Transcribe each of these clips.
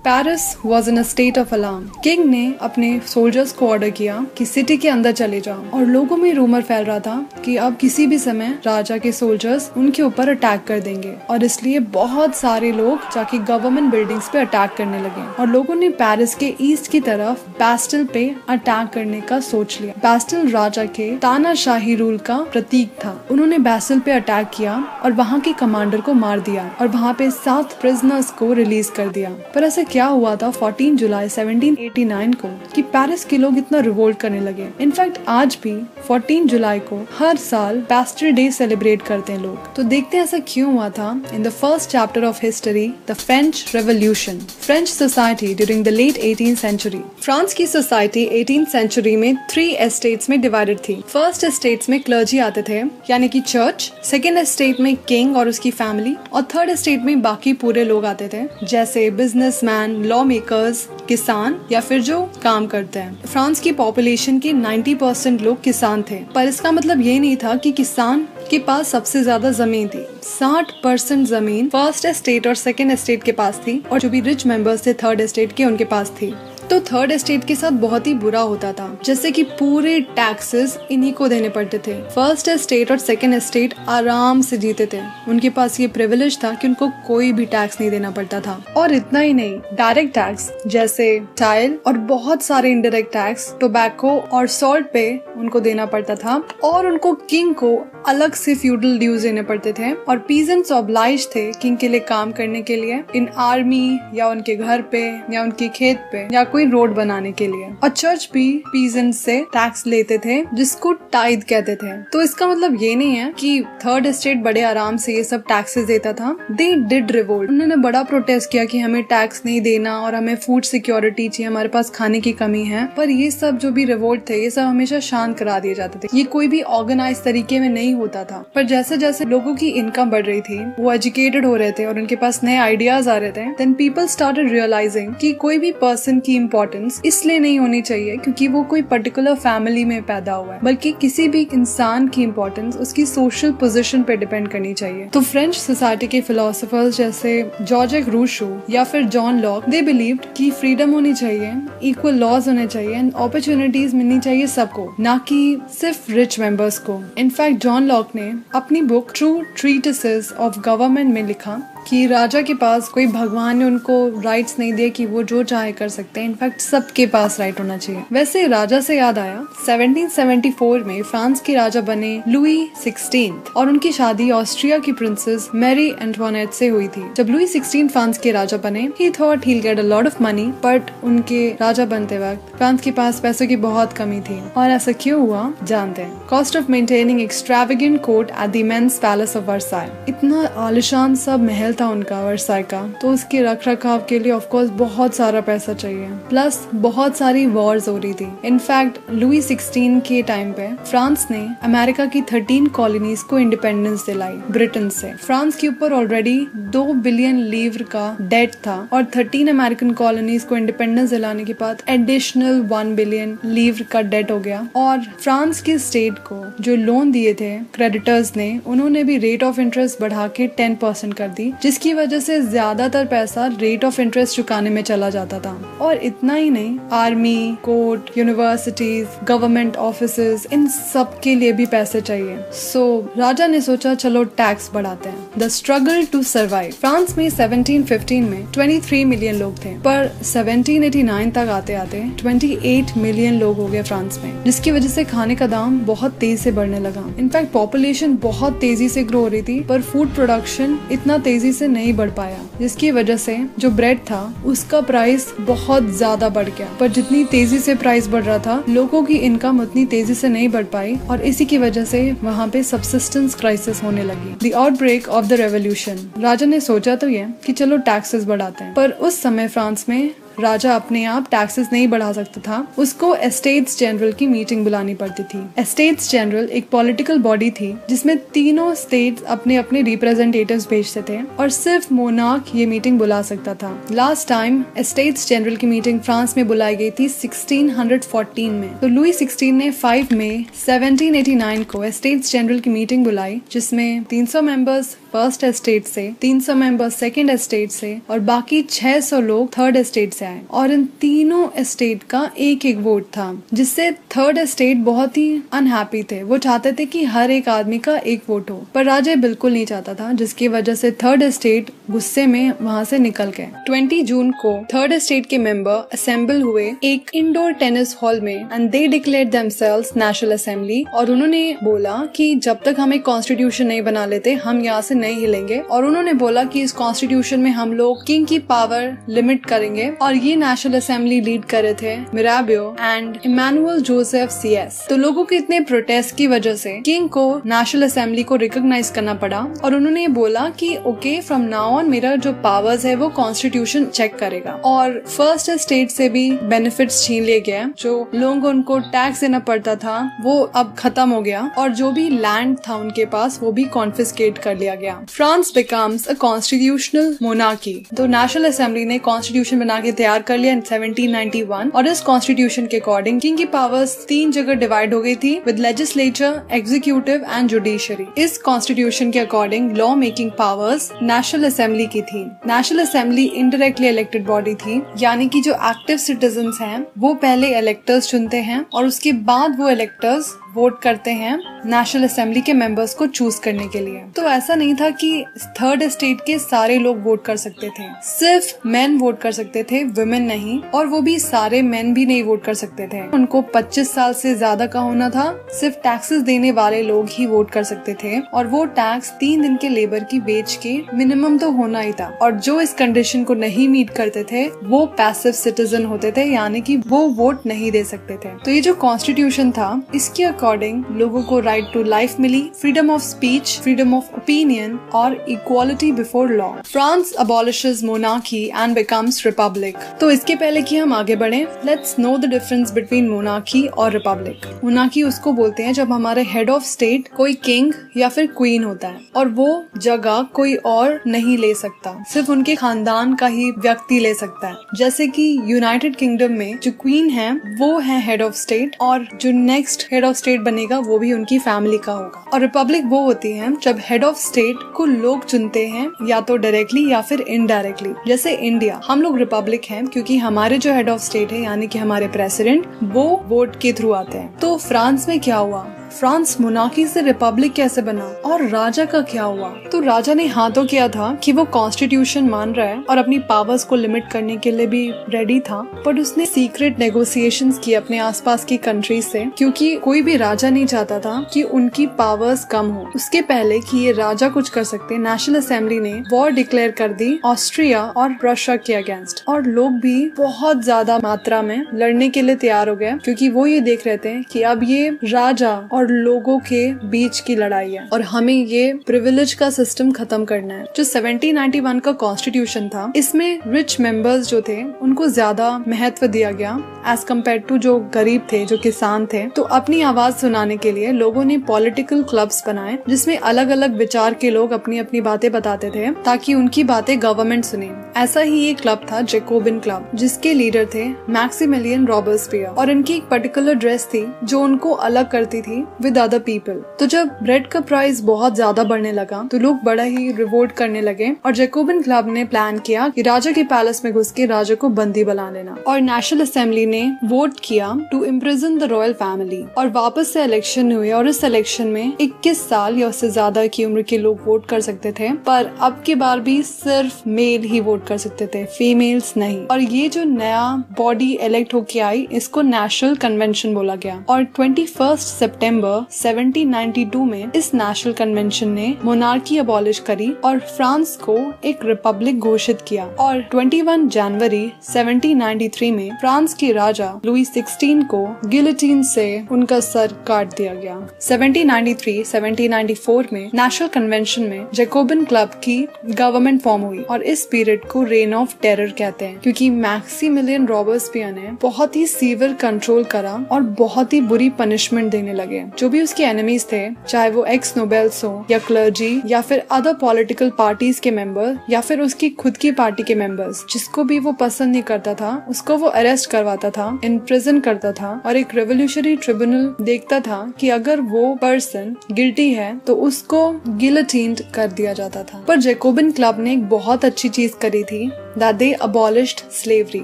Paris was in a state of alarm. King ने अपने soldiers को ऑर्डर किया कि सिटी के अंदर चले जाओ, और लोगों में रूमर फैल रहा था कि अब किसी भी समय राजा के सोल्जर्स उनके ऊपर अटैक कर देंगे, और इसलिए बहुत सारे लोग जाके गवर्नमेंट बिल्डिंग्स पे अटैक करने लगे। और लोगों ने पेरिस के ईस्ट की तरफ बैस्टिल पे अटैक करने का सोच लिया। बैस्टिल राजा के तानाशाही रूल का प्रतीक था। उन्होंने बैस्टिल पे अटैक किया और वहाँ के कमांडर को मार दिया और वहाँ पे 7 प्रिजनर्स को रिलीज कर दिया। पर ऐसा क्या हुआ था 14 जुलाई 1789 को कि पेरिस के लोग इतना रिवोल्ट करने लगे। इनफैक्ट आज भी 14 जुलाई को हर साल बैस्टिल डे सेलिब्रेट करते हैं लोग। तो देखते हैं ऐसा क्यों हुआ था। In the first chapter of history, the French revolution. French society during the late 18th century. France की सोसाइटी 18th सेंचुरी में 3 एस्टेट्स में डिवाइडेड थी। फर्स्ट एस्टेट्स में क्लर्जी आते थे, यानी कि चर्च। सेकेंड एस्टेट में किंग और उसकी फैमिली, और थर्ड एस्टेट में बाकी पूरे लोग आते थे, जैसे बिजनेसमैन, लॉ मेकर्स, किसान, या फिर जो काम करते हैं। फ्रांस की पॉपुलेशन के 90% लोग किसान थे, पर इसका मतलब ये नहीं था कि किसान के पास सबसे ज्यादा जमीन थी। 60% जमीन फर्स्ट एस्टेट और सेकेंड एस्टेट के पास थी, और जो भी रिच मेंबर्स थे थर्ड एस्टेट के, उनके पास थी। तो थर्ड एस्टेट के साथ बहुत ही बुरा होता था, जैसे कि पूरे टैक्सेस इन्हीं को देने पड़ते थे। फर्स्ट एस्टेट और सेकेंड एस्टेट आराम से जीते थे। उनके पास ये प्रिविलेज था कि उनको कोई भी टैक्स नहीं देना पड़ता था। और इतना ही नहीं, डायरेक्ट टैक्स जैसे टाइल और बहुत सारे इनडायरेक्ट टैक्स, टोबैको और सॉल्ट पे उनको देना पड़ता था। और उनको किंग को अलग से फ्यूडल ड्यूज देने पड़ते थे, और पीजेंट्स ऑब्लाइज थे किंग के लिए काम करने के लिए इन आर्मी या उनके घर पे या उनके खेत पे या कोई रोड बनाने के लिए। और चर्च भी पीजेंट्स से टैक्स लेते थे, जिसको टाइद कहते थे। तो इसका मतलब ये नहीं है कि थर्ड एस्टेट बड़े आराम से ये सब टैक्सेस देता था। They did revolt. उन्होंने बड़ा प्रोटेस्ट किया कि हमें टैक्स नहीं देना और हमें फूड सिक्योरिटी चाहिए, हमारे पास खाने की कमी है। पर ये सब जो भी रिवोल्ट थे, ये सब हमेशा शांत करा दिए जाते थे। ये कोई भी ऑर्गेनाइज तरीके में नहीं होता था। पर जैसे जैसे लोगों की इनकम बढ़ रही थी, वो एजुकेटेड हो रहे थे और उनके पास नए आइडियाज आ रहे थे, देन पीपल स्टार्टेड रियलाइजिंग कि कोई भी पर्सन की इम्पोर्टेंस इसलिए नहीं होनी चाहिए क्योंकि वो कोई पर्टिकुलर फैमिली में पैदा हुआ है, बल्कि किसी भी इंसान की इम्पोर्टेंस उसकी सोशल पोजीशन पे डिपेंड करनी चाहिए। तो फ्रेंच सोसाइटी के फिलोसोफर्स जैसे जॉर्ज रूसो या फिर जॉन लॉक, दे बिलीव्ड कि फ्रीडम होनी चाहिए, इक्वल लॉज होने चाहिए एंड अपॉर्चुनिटीज मिलनी चाहिए सबको, ना कि सिर्फ रिच मेंबर्स को। इनफैक्ट जॉन लॉक ने अपनी बुक ट्रू ट्रीटिसेस ऑफ गवर्नमेंट में लिखा कि राजा के पास कोई भगवान ने उनको राइट्स नहीं दिए कि वो जो चाहे कर सकते हैं। इनफैक्ट सबके पास राइट होना चाहिए। वैसे राजा से याद आया, 1774 में फ्रांस के राजा बने लुई 16 और उनकी शादी ऑस्ट्रिया की प्रिंसेस मैरी एंटवानेट से हुई थी। जब लुई 16 फ्रांस के राजा बने, ही thought he get a lot of money, but उनके राजा बनते वक्त फ्रांस के पास पैसों की बहुत कमी थी। और ऐसा क्यों हुआ जानते हैं। Cost of maintaining extravagant court at the immense palace of Versailles. इतना आलिशान सब महल था उनका वर्साई का, तो उसके रख रखाव के लिए ऑफ कोर्स बहुत सारा पैसा चाहिए, प्लस बहुत सारी वॉर्स हो रही थी। इनफैक्ट लुई 16 के टाइम पे फ्रांस ने अमेरिका की 13 कॉलोनीज को इंडिपेंडेंस दिलाई ब्रिटेन से। फ्रांस के ऊपर ऑलरेडी 2 बिलियन लीवर का डेट था, और 13 अमेरिकन कॉलोनीज को इंडिपेंडेंस दिलाने के बाद एडिशनल 1 बिलियन लीवर का डेट हो गया। और फ्रांस के स्टेट को जो लोन दिए थे क्रेडिटर्स ने, उन्होंने भी रेट ऑफ इंटरेस्ट बढ़ा के 10% कर दी, जिसकी वजह से ज्यादातर पैसा रेट ऑफ इंटरेस्ट चुकाने में चला जाता था। और इतना ही नहीं, army, court, universities, government offices, इन सब के लिए भी पैसे चाहिए। सो राजा ने सोचा चलो टैक्स बढ़ाते हैं। The struggle to survive. France में 1715 में 23 मिलियन लोग थे, पर 1789 तक आते आते 28 मिलियन लोग हो गए फ्रांस में, जिसकी वजह से खाने का दाम बहुत तेज से बढ़ने लगा। इनफैक्ट पॉपुलेशन बहुत तेजी से ग्रो हो रही थी, पर फूड प्रोडक्शन इतना तेजी से नहीं बढ़ पाया, जिसकी वजह से जो ब्रेड था उसका प्राइस बहुत ज्यादा बढ़ गया। पर जितनी तेजी से प्राइस बढ़ रहा था, लोगों की इनकम उतनी तेजी से नहीं बढ़ पाई, और इसी की वजह से वहाँ पे सब्सिस्टेंस क्राइसिस होने लगी। The outbreak of the revolution. राजा ने सोचा तो ये कि चलो टैक्सेस बढ़ाते हैं, पर उस समय फ्रांस में राजा अपने आप टैक्सेस नहीं बढ़ा सकता था, उसको एस्टेट्स जनरल की मीटिंग बुलानी पड़ती थी। एस्टेट्स जनरल एक पॉलिटिकल बॉडी थी जिसमें तीनों स्टेट्स अपने अपने रिप्रेजेंटेटिव्स भेजते थे और सिर्फ मोनार्क ये मीटिंग बुला सकता था। लास्ट टाइम एस्टेट्स जनरल की मीटिंग फ्रांस में बुलाई गई थी 1614 में। तो लुई 16 ने 5 मई 1789 को एस्टेट्स जनरल की मीटिंग बुलाई, जिसमें 300 मेंबर्स फर्स्ट एस्टेट से, 300 मेंबर्स सेकंड एस्टेट से और बाकी 600 लोग थर्ड एस्टेट से आए। और इन तीनों एस्टेट का एक एक वोट था, जिससे थर्ड एस्टेट बहुत ही अनहैप्पी थे। वो चाहते थे कि हर एक आदमी का एक वोट हो, पर राजा बिल्कुल नहीं चाहता था, जिसकी वजह से थर्ड एस्टेट गुस्से में वहाँ से निकल गए। 20 जून को थर्ड एस्टेट के मेंबर असेंबल हुए एक इंडोर टेनिस हॉल में and they declared themselves national assembly. और उन्होंने बोला कि जब तक हम एक कॉन्स्टिट्यूशन नहीं बना लेते हम यहाँ से नहीं हिलेंगे। और उन्होंने बोला कि इस कॉन्स्टिट्यूशन में हम लोग किंग की पावर लिमिट करेंगे। और ये नेशनल असेंबली लीड कर रहे थे Mirabeau and Emmanuel Joseph CS। तो लोगों के इतने प्रोटेस्ट की वजह से किंग को नेशनल असेंबली को रिकॉग्नाइज करना पड़ा और उन्होंने बोला कि ओके फ्रॉम नाउ ऑन मेरा जो पावर्स है वो कॉन्स्टिट्यूशन चेक करेगा। और फर्स्ट एस्टेट से भी बेनिफिट्स छीन लिए गए, जो लोगों को उनको टैक्स देना पड़ता था वो अब खत्म हो गया और जो भी लैंड था उनके पास वो भी कॉन्फिस्केट कर लिया गया। France becomes a constitutional monarchy. तो नेशनल असेंबली ने कॉन्स्टिट्यूशन बना के तैयार कर लिया इन 1791 और इस कॉन्स्टिट्यूशन के अकॉर्डिंग किंग की पावर्स 3 जगह डिवाइड हो गई थी with legislature, executive and judiciary. इस कॉन्स्टिट्यूशन के according law making powers national assembly की थी। National assembly indirectly elected body थी, यानी कि जो एक्टिव सिटीजन हैं वो पहले इलेक्टर्स चुनते हैं और उसके बाद वो इलेक्टर्स वोट करते हैं नेशनल असेंबली के मेंबर्स को चूज करने के लिए। तो ऐसा नहीं था कि थर्ड एस्टेट के सारे लोग वोट कर सकते थे, सिर्फ मेन वोट कर सकते थे, वुमेन नहीं। और वो भी सारे मेन भी नहीं वोट कर सकते थे, उनको 25 साल से ज्यादा का होना था। सिर्फ टैक्सेस देने वाले लोग ही वोट कर सकते थे और वो टैक्स 3 दिन के लेबर की वेज के मिनिमम तो होना ही था। और जो इस कंडीशन को नहीं मीट करते थे वो पैसिव सिटीजन होते थे, यानी कि वो वोट नहीं दे सकते थे। तो ये जो कॉन्स्टिट्यूशन था इसके अकॉर्डिंग लोगों को राइट टू लाइफ मिली, freedom of speech, freedom of opinion और equality before law. France abolishes monarchy and becomes republic. तो इसके पहले कि हम आगे बढ़े, let's know the difference between monarchy और रिपब्लिक। मोनार्की उसको बोलते हैं जब हमारे हेड ऑफ स्टेट कोई किंग या फिर क्वीन होता है और वो जगह कोई और नहीं ले सकता, सिर्फ उनके खानदान का ही व्यक्ति ले सकता है। जैसे कि यूनाइटेड किंगडम में जो क्वीन है वो है हेड ऑफ स्टेट और जो नेक्स्ट हेड ऑफ स्टेट बनेगा वो भी उनकी फैमिली का होगा। और रिपब्लिक वो होती है जब हेड ऑफ स्टेट को लोग चुनते हैं या तो डायरेक्टली या फिर इनडायरेक्टली। जैसे इंडिया, हम लोग रिपब्लिक हैं क्योंकि हमारे जो हेड ऑफ स्टेट है यानी कि हमारे प्रेसिडेंट वो वोट के थ्रू आते हैं। तो फ्रांस में क्या हुआ, फ्रांस मोनार्की से रिपब्लिक कैसे बना और राजा का क्या हुआ? तो राजा ने हाँ तो किया था कि वो कॉन्स्टिट्यूशन मान रहा है और अपनी पावर्स को लिमिट करने के लिए भी रेडी था, पर उसने सीक्रेट नेगोशिएशंस किए अपने आसपास की कंट्रीज से, क्योंकि कोई भी राजा नहीं चाहता था कि उनकी पावर्स कम हो। उसके पहले कि ये राजा कुछ कर सकते, नेशनल असेंबली ने वॉर डिक्लेयर कर दी ऑस्ट्रिया और रशिया के अगेंस्ट। और लोग भी बहुत ज्यादा मात्रा में लड़ने के लिए तैयार हो गए, क्योंकि वो ये देख रहे थे कि अब ये राजा और लोगों के बीच की लड़ाई है और हमें ये प्रिविलेज का सिस्टम खत्म करना है। जो 1791 का कॉन्स्टिट्यूशन था इसमें रिच मेंबर्स जो थे उनको ज्यादा महत्व दिया गया एज कम्पेयर टू जो गरीब थे, जो किसान थे। तो अपनी आवाज सुनाने के लिए लोगों ने पॉलिटिकल क्लब्स बनाए जिसमें अलग अलग विचार के लोग अपनी अपनी बातें बताते थे ताकि उनकी बातें गवर्नमेंट सुने। ऐसा ही एक क्लब था जैकोबिन क्लब, जिसके लीडर थे मैक्सिमिलियन रॉबर्सपियर और इनकी एक पर्टिकुलर ड्रेस थी जो उनको अलग करती थी विद अदर पीपल। तो जब ब्रेड का प्राइस बहुत ज्यादा बढ़ने लगा तो लोग बड़ा ही रिवोल्ट करने लगे और जैकोबिन क्लब ने प्लान किया कि राजा के पैलेस में घुस के राजा को बंदी बना लेना। और नेशनल असेंबली ने वोट किया to imprison the royal family और वापस से इलेक्शन हुए और इस इलेक्शन में 21 साल या उससे ज्यादा की उम्र के लोग वोट कर सकते थे, पर अब की बार भी सिर्फ मेल ही वोट कर सकते थे, फीमेल्स नहीं। और ये जो नया बॉडी इलेक्ट होके आई इसको नेशनल कन्वेंशन बोला गया और 21 सितंबर दिसंबर 1792 में इस नेशनल कन्वेंशन ने मोनार्की अबॉलिश करी और फ्रांस को एक रिपब्लिक घोषित किया। और 21 जनवरी 1793 में फ्रांस के राजा लुई 16 को गिलोटिन से उनका सर काट दिया गया। 1793-1794 में नेशनल कन्वेंशन में जैकोबिन क्लब की गवर्नमेंट फॉर्म हुई और इस पीरियड को रेन ऑफ टेरर कहते हैं, क्योंकि मैक्सिमिलियन रॉबर्सपियर ने बहुत ही सीवियर कंट्रोल करा और बहुत ही बुरी पनिशमेंट देने लगे। जो भी उसके एनिमीज थे, चाहे वो एक्स नोबेल्स हो या क्लर्जी या फिर अदर पॉलिटिकल पार्टीज के मेंबर या फिर उसकी खुद की पार्टी के मेंबर्स, जिसको भी वो पसंद नहीं करता था उसको वो अरेस्ट करवाता था, इम्प्रिजन करता था और एक रेवोल्यूशनरी ट्रिब्यूनल देखता था कि अगर वो पर्सन गिल्टी है तो उसको गिलोटिन्ड कर दिया जाता था। पर जैकोबिन क्लब ने एक बहुत अच्छी चीज करी थी, that they abolished slavery।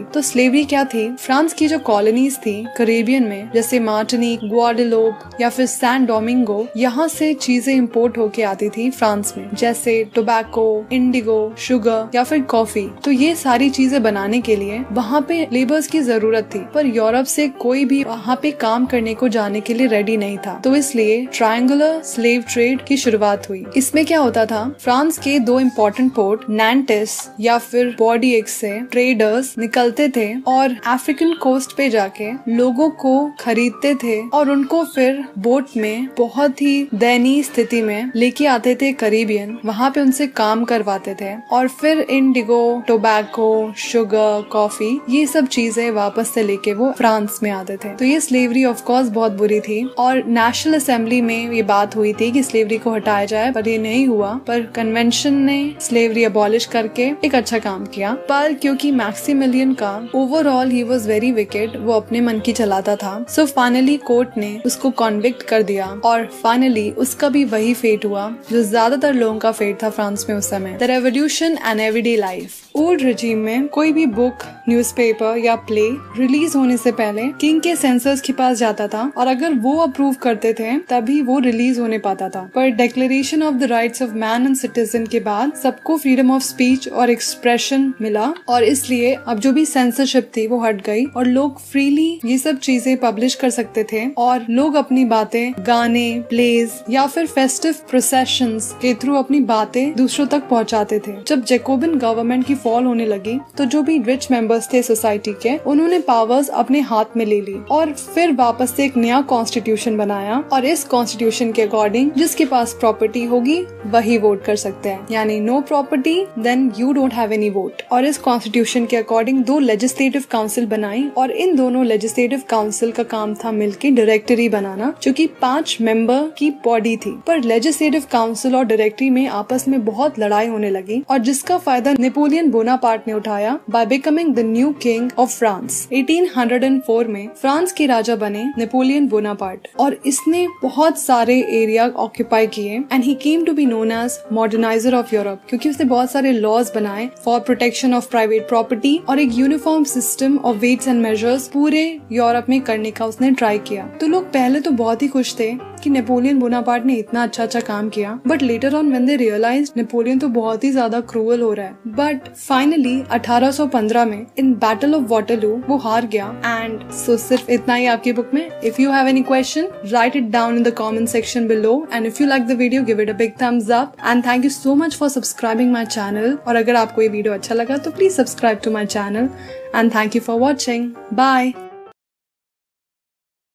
तो स्लेवरी क्या थी? फ्रांस की जो कॉलोनीज थी कैरेबियन में, जैसे मार्टिनिक, ग्वाडेलोप या फिर सैन डोमिंगो, यहाँ से चीजें इंपोर्ट होके आती थी फ्रांस में, जैसे टोबैको, इंडिगो, शुगर या फिर कॉफी। तो ये सारी चीजें बनाने के लिए वहाँ पे लेबर्स की जरूरत थी, पर यूरोप से कोई भी वहाँ पे काम करने को जाने के लिए रेडी नहीं था। तो इसलिए ट्रायंगुलर स्लेव ट्रेड की शुरुआत हुई। इसमें क्या होता था, फ्रांस के दो इम्पोर्टेंट पोर्ट नैंटिस या फिर बॉर्डिएक्स से ट्रेडर्स निकलते थे और अफ्रीकन कोस्ट पे जाके लोगों को खरीदते थे और उनको फिर बोट में बहुत ही दयनीय स्थिति में लेके आते थे कैरेबियन, वहाँ पे उनसे काम करवाते थे और फिर इंडिगो, टोबैको, शुगर, कॉफी, ये सब चीजें वापस से लेके वो फ्रांस में आते थे। तो ये स्लेवरी ऑफ कोर्स बहुत बुरी थी और नेशनल असेंबली में ये बात हुई थी कि स्लेवरी को हटाया जाए, पर ये नहीं हुआ। पर कन्वेंशन ने स्लेवरी अबॉलिश करके एक अच्छा काम किया। पर क्योंकि मैक्सिमिलियन का overall he was very wicked, वो अपने मन की चलाता था, सो फाइनली कोर्ट ने उसको कॉन्विक्ट कर दिया और फाइनली उसका भी वही फेट हुआ जो ज्यादातर लोगों का फेट था फ्रांस में उस समय, the revolution and everyday life. Old regime में कोई भी बुक, न्यूज़पेपर या प्ले रिलीज होने से पहले किंग के सेंसर्स के पास जाता था और अगर वो अप्रूव करते थे तभी वो रिलीज होने पाता था। पर declaration of the rights of man and citizen के बाद सबको फ्रीडम ऑफ स्पीच और एक्सप्रेशन मिला और इसलिए अब जो भी सेंसरशिप थी वो हट गई और लोग फ्रीली ये सब चीजें पब्लिश कर सकते थे और लोग अपनी बातें गाने, प्लेज या फिर फेस्टिव प्रोसेशंस के थ्रू अपनी बातें दूसरों तक पहुंचाते थे। जब जैकोबिन गवर्नमेंट की फॉल होने लगी तो जो भी रिच मेंबर्स थे सोसाइटी के, उन्होंने पावर्स अपने हाथ में ले ली और फिर वापस से एक नया कॉन्स्टिट्यूशन बनाया और इस कॉन्स्टिट्यूशन के अकॉर्डिंग जिसके पास प्रॉपर्टी होगी वही वोट कर सकते हैं, यानी no property then you don't have any vote. और इस कॉन्स्टिट्यूशन के अकॉर्डिंग दो लेजिस्लेटिव काउंसिल बनाई और इन दोनों लेजिस्लेटिव काउंसिल का काम था मिलकर डायरेक्टरी बनाना, जो कि 5 मेंबर की बॉडी थी। पर लेजिस्लेटिव काउंसिल और डायरेक्टरी में आपस में बहुत लड़ाई होने लगी और जिसका फायदा नेपोलियन बोनापार्ट ने उठाया by becoming the new king of France. 1804 में फ्रांस के राजा बने नेपोलियन बोनापार्ट और इसने बहुत सारे एरिया ऑक्यूपाई किए and he came to be known as moderniser of Europe, क्योंकि उसने बहुत सारे लॉज बनाए for protection of private property और एक uniform system of weights and measures पूरे यूरोप में करने का उसने ट्राई किया। तो लोग पहले तो बहुत ही खुश थे कि नेपोलियन बोनापार्ट ने इतना अच्छा काम किया, but later on when they realised Napoleon तो बहुत ही ज्यादा क्रूअल हो रहा है। बट फाइनली 1815 में इन बैटल ऑफ वाटरलू वो हार गया एंड सो सिर्फ इतना ही आपकी बुक में। If you have any question write it down in the comment section below and if you like the video give it a big thumbs up and thank you so much for subscribing my channel. और अगर आपको ये video अच्छा लगा तो please subscribe to my channel and thank you for watching. Bye.